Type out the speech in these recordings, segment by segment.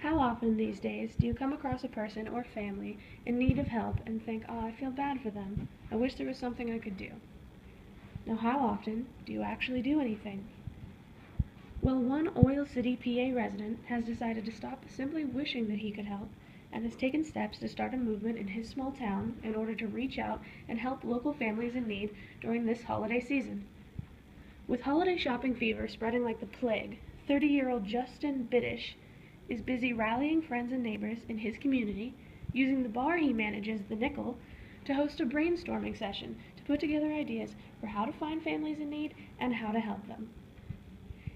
How often these days do you come across a person or family in need of help and think, oh, I feel bad for them. I wish there was something I could do. Now, how often do you actually do anything? Well, one Oil City, PA resident has decided to stop simply wishing that he could help and has taken steps to start a movement in his small town in order to reach out and help local families in need during this holiday season. With holiday shopping fever spreading like the plague, 30-year-old Justin Biddish is busy rallying friends and neighbors in his community, using the bar he manages, the Nickel, to host a brainstorming session to put together ideas for how to find families in need and how to help them.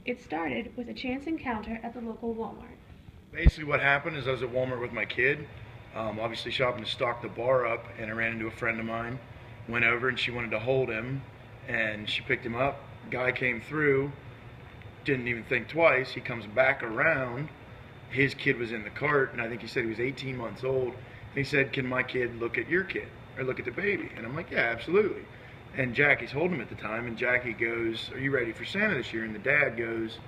It started with a chance encounter at the local Walmart. Basically what happened is I was at Walmart with my kid, obviously shopping to stock the bar up, and I ran into a friend of mine, went over and she wanted to hold him, and she picked him up. Guy came through, didn't even think twice, he comes back around, his kid was in the cart, and I think he said he was 18 months old, and he said, can my kid look at your kid, or look at the baby? And I'm like, yeah, absolutely. And Jackie's holding him at the time, and Jackie goes, are you ready for Santa this year? And the dad goes,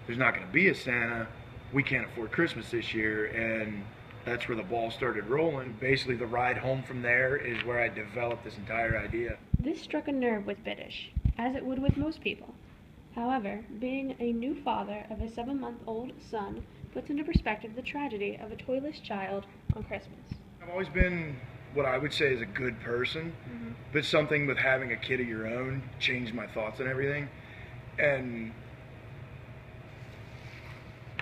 there's not going to be a Santa, we can't afford Christmas this year. And that's where the ball started rolling. Basically the ride home from there is where I developed this entire idea. This struck a nerve with Biddish, as it would with most people. However, being a new father of a 7-month-old son puts into perspective the tragedy of a toyless child on Christmas. I've always been what I would say is a good person, but something with having a kid of your own changed my thoughts and everything. And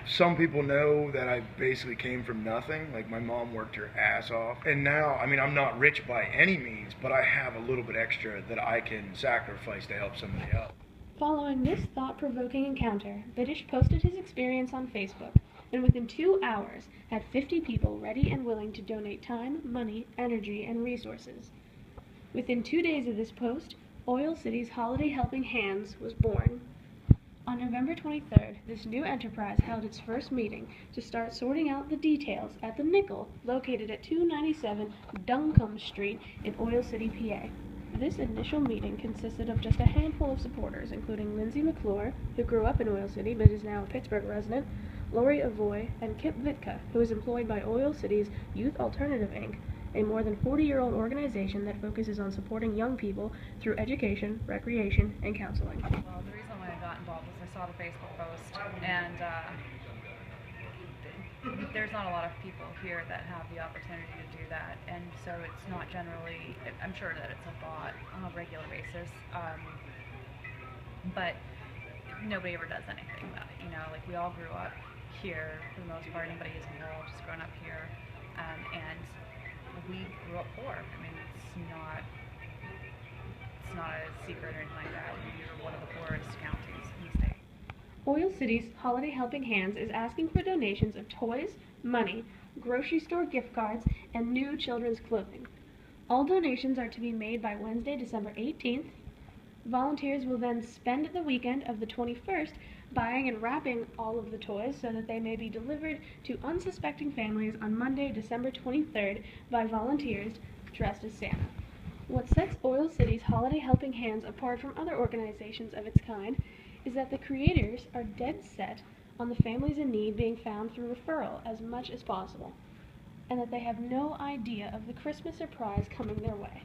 some people know that I basically came from nothing. Like, my mom worked her ass off. And now, I mean, I'm not rich by any means, but I have a little bit extra that I can sacrifice to help somebody else. Following this thought-provoking encounter, Biddish posted his experience on Facebook, and within 2 hours had 50 people ready and willing to donate time, money, energy, and resources. Within 2 days of this post, Oil City's Holiday Helping Hands was born. On November 23rd, this new enterprise held its first meeting to start sorting out the details at the Nickel, located at 297 Duncombe Street in Oil City, PA. This initial meeting consisted of just a handful of supporters, including Lindsay McClure, who grew up in Oil City but is now a Pittsburgh resident, Lori Avoy, and Kip Vitka, who is employed by Oil City's Youth Alternative, Inc., a more than 40-year-old organization that focuses on supporting young people through education, recreation, and counseling. Well, the reason why I got involved was I saw the Facebook post, and there's not a lot of people here that have the opportunity to do that, and so it's not generally, I'm sure that it's a thought on a regular basis, but nobody ever does anything about it, you know, like we all grew up here for the most part, anybody who's involved has grown up here, and we grew up poor. I mean, it's not a secret or anything like that. We are one of the poorest counties in the state. Oil City's Holiday Helping Hands is asking for donations of toys, money, grocery store gift cards, and new children's clothing. All donations are to be made by Wednesday, December 18th. Volunteers will then spend the weekend of the 21st buying and wrapping all of the toys so that they may be delivered to unsuspecting families on Monday, December 23rd by volunteers dressed as Santa. What sets Oil City's Holiday Helping Hands apart from other organizations of its kind is that the creators are dead set on the families in need being found through referral as much as possible, and that they have no idea of the Christmas surprise coming their way.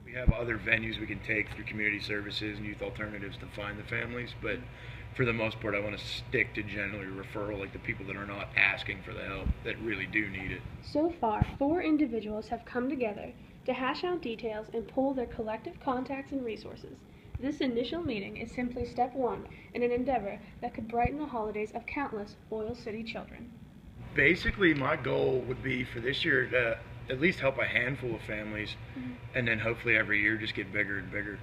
We have other venues we can take through community services and youth alternatives to find the families, but for the most part I want to stick to generally referral, like the people that are not asking for the help, that really do need it. So far, 4 individuals have come together to hash out details and pull their collective contacts and resources. This initial meeting is simply step 1 in an endeavor that could brighten the holidays of countless Oil City children. Basically, my goal would be for this year to at least help a handful of families, and then hopefully every year just get bigger and bigger.